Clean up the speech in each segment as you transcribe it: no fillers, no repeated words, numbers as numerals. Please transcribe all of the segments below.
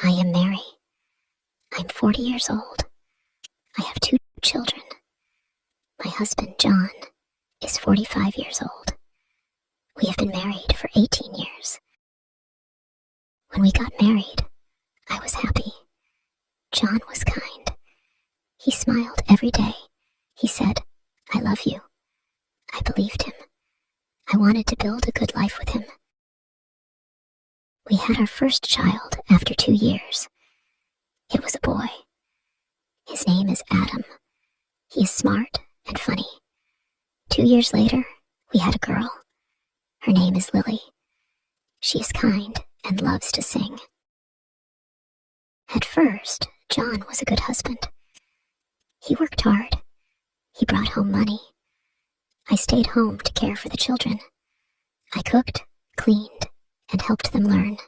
I am Mary. I'm 40 years old. I have 2 children. My husband, John, is 45 years old. We have been married for 18 years. When we got married, I was happy. John was kind. He smiled every day. He said, "I love you." I believed him. I wanted to build a good life with him. We had our first child after 2 years. It was a boy. His name is Adam. He is smart and funny. 2 years later, we had a girl. Her name is Lily. She is kind and loves to sing. At first, John was a good husband. He worked hard. He brought home money. I stayed home to care for the children. I cooked, cleaned, and helped them learn.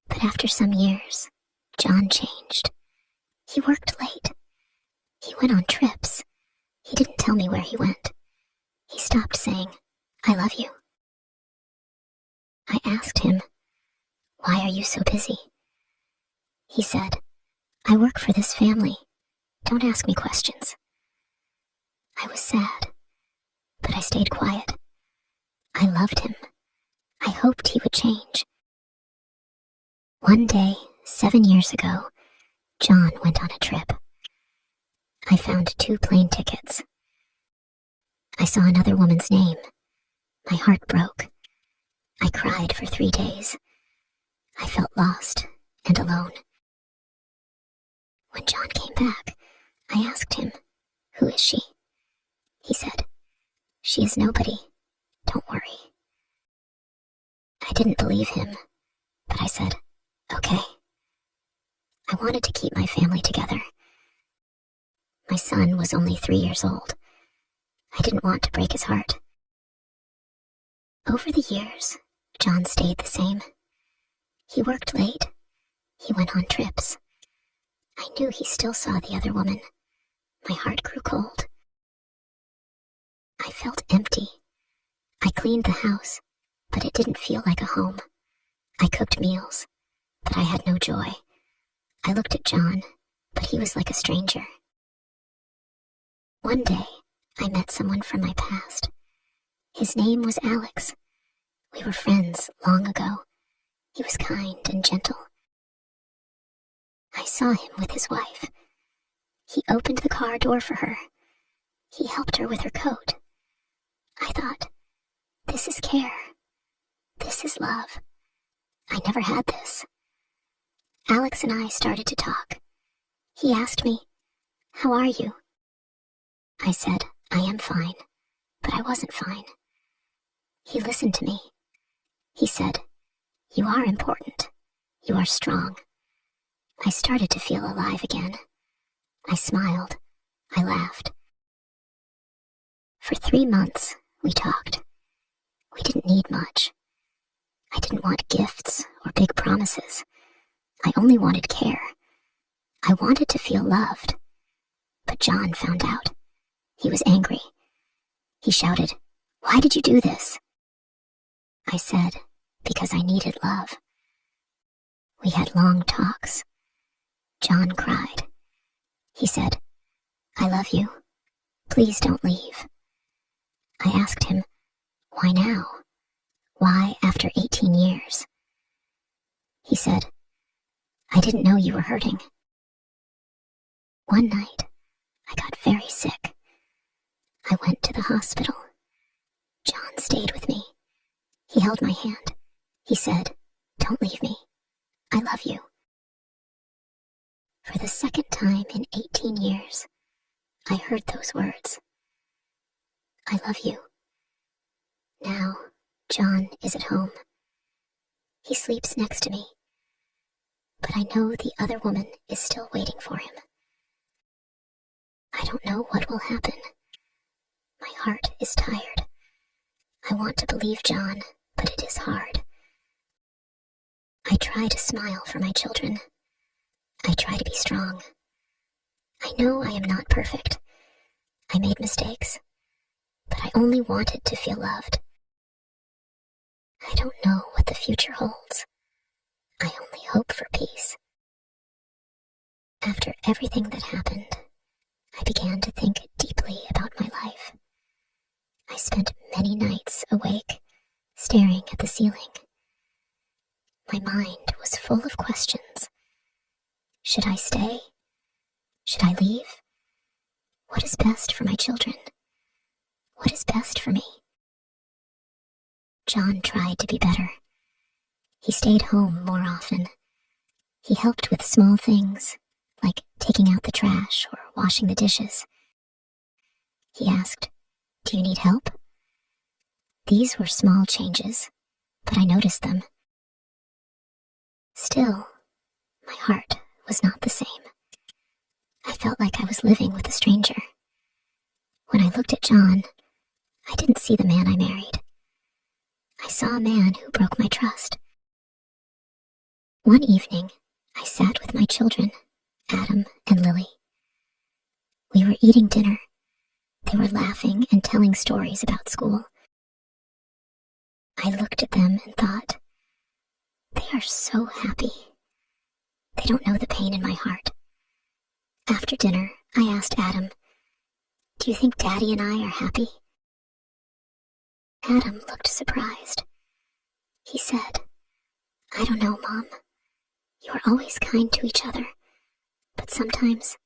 But after some years, John changed. He worked late. He went on trips. He didn't tell me where he went. He stopped saying, "I love you." I asked him, "Why are you so busy?" He said, "I work for this family. Don't ask me questions." I was sad, but I stayed quiet. I loved him. I hoped he would change. One day, 7 years ago, John went on a trip. I found 2 plane tickets. I saw another woman's name. My heart broke. I cried for 3 days. I felt lost and alone. When John came back, I asked him, "Who is she?" He said, "She is nobody. Don't worry." I didn't believe him, but I said, "Okay." I wanted to keep my family together. My son was only 3 years old. I didn't want to break his heart. Over the years, John stayed the same. He worked late. He went on trips. I knew he still saw the other woman. My heart grew cold. I felt empty. I cleaned the house, but it didn't feel like a home. I cooked meals, but I had no joy. I looked at John, but he was like a stranger. One day, I met someone from my past. His name was Alex. We were friends long ago. He was kind and gentle. I saw him with his wife. He opened the car door for her. He helped her with her coat. I thought, this is care. This is love. I never had this. Alex and I started to talk. He asked me, "How are you?" I said, "I am fine," but I wasn't fine. He listened to me. He said, "You are important. You are strong." I started to feel alive again. I smiled. I laughed. For 3 months, we talked. We didn't need much. I didn't want gifts or big promises. I only wanted care. I wanted to feel loved. But John found out. He was angry. He shouted, "Why did you do this?" I said, "Because I needed love." We had long talks. John cried. He said, "I love you. Please don't leave." I asked him, "Why now? Why after 18 years?" He said, "I didn't know you were hurting." One night, I got very sick. I went to the hospital. John stayed with me. He held my hand. He said, "Don't leave me. I love you." For the second time in 18 years, I heard those words. I love you. Now, John is at home. He sleeps next to me. But I know the other woman is still waiting for him. I don't know what will happen. My heart is tired. I want to believe John, but it is hard. I try to smile for my children. I try to be strong. I know I am not perfect. I made mistakes, but I only wanted to feel loved. I don't know what the future holds. I only hope. hope for peace. After everything that happened, I began to think deeply about my life. I spent many nights awake, staring at the ceiling. My mind was full of questions. Should I stay? Should I leave? What is best for my children? What is best for me? John tried to be better. He stayed home more often. He helped with small things, like taking out the trash or washing the dishes. He asked, "Do you need help?" These were small changes, but I noticed them. Still, my heart was not the same. I felt like I was living with a stranger. When I looked at John, I didn't see the man I married. I saw a man who broke my trust. One evening, I sat with my children, Adam and Lily. We were eating dinner. They were laughing and telling stories about school. I looked at them and thought, they are so happy. They don't know the pain in my heart. After dinner, I asked Adam, "Do you think Daddy and I are happy?" Adam looked surprised. He said, "I don't know, Mom. You are always kind to each other, but sometimes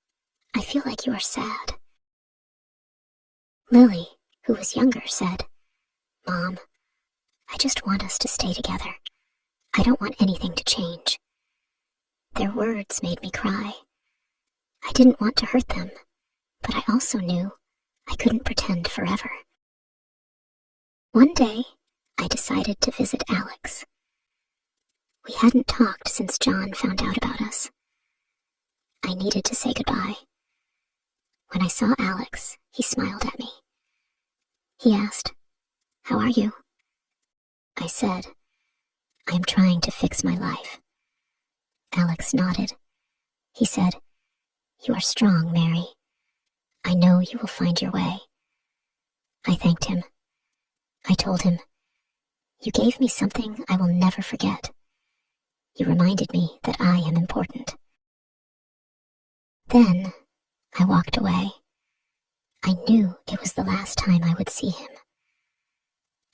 I feel like you are sad." Lily, who was younger, said, "Mom, I just want us to stay together. I don't want anything to change." Their words made me cry. I didn't want to hurt them, but I also knew I couldn't pretend forever. One day, I decided to visit Alex. We hadn't talked since John found out about us. I needed to say goodbye. When I saw Alex, he smiled at me. He asked, "How are you?" I said, "I am trying to fix my life." Alex nodded. He said, "You are strong, Mary. I know you will find your way." I thanked him. I told him, "You gave me something I will never forget. You reminded me that I am important." Then I walked away. I knew it was the last time I would see him.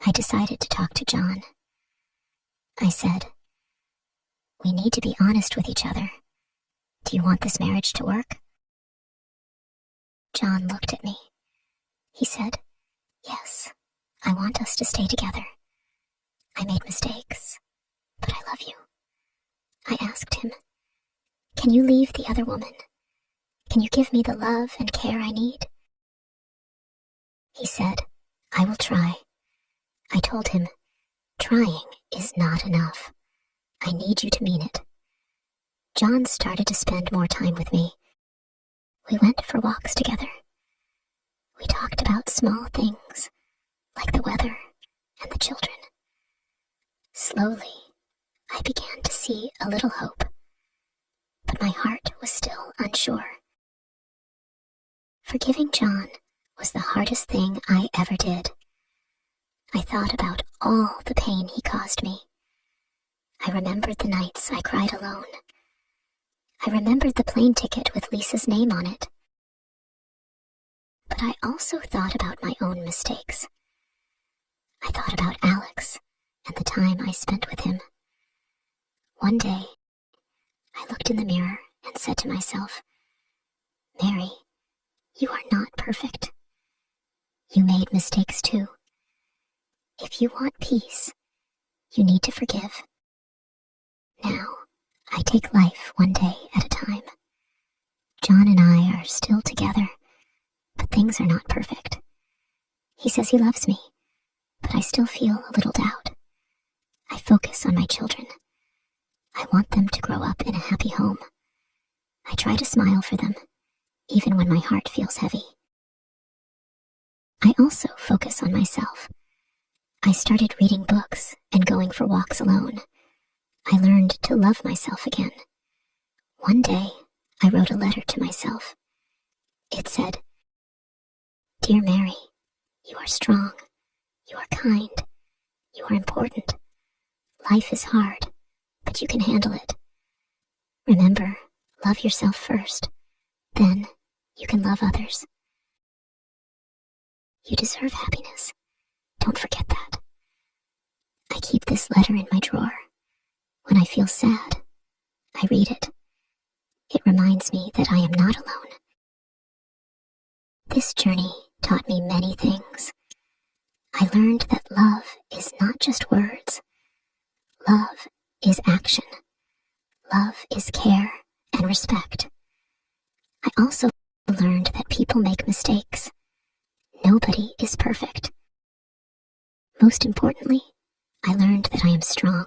I decided to talk to John. I said, "We need to be honest with each other. Do you want this marriage to work?" John looked at me. He said, "Yes, I want us to stay together. I made mistakes, but I love you." I asked him, "Can you leave the other woman? Can you give me the love and care I need?" He said, "I will try." I told him, "Trying is not enough. I need you to mean it." John started to spend more time with me. We went for walks together. We talked about small things, like the weather and the children. Slowly, I began to see a little hope, but my heart was still unsure. Forgiving John was the hardest thing I ever did. I thought about all the pain he caused me. I remembered the nights I cried alone. I remembered the plane ticket with Lisa's name on it. But I also thought about my own mistakes. I thought about Alex and the time I spent with him. One day, I looked in the mirror and said to myself, "Mary, you are not perfect. You made mistakes too. If you want peace, you need to forgive." Now, I take life one day at a time. John and I are still together, but things are not perfect. He says he loves me, but I still feel a little doubt. I focus on my children. I want them to grow up in a happy home. I try to smile for them, even when my heart feels heavy. I also focus on myself. I started reading books and going for walks alone. I learned to love myself again. One day, I wrote a letter to myself. It said, "Dear Mary, you are strong. You are kind. You are important. Life is hard, but you can handle it. Remember, love yourself first. Then you can love others. You deserve happiness. Don't forget that. I keep this letter in my drawer. When I feel sad, I read it. It reminds me that I am not alone. This journey taught me many things. I learned that love is not just words. Love is action. Love is care and respect. I also learned that people make mistakes. Nobody is perfect. Most importantly, I learned that I am strong.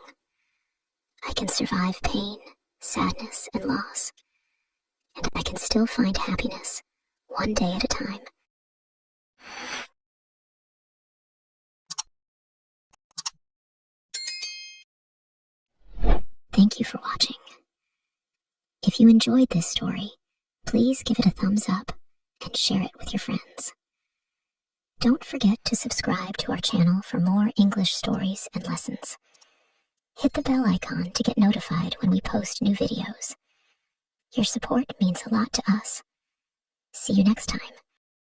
I can survive pain, sadness, and loss. And I can still find happiness, one day at a time. Thank you for watching. If you enjoyed this story, please give it a thumbs up and share it with your friends. Don't forget to subscribe to our channel for more English stories and lessons. Hit the bell icon to get notified when we post new videos. Your support means a lot to us. See you next time.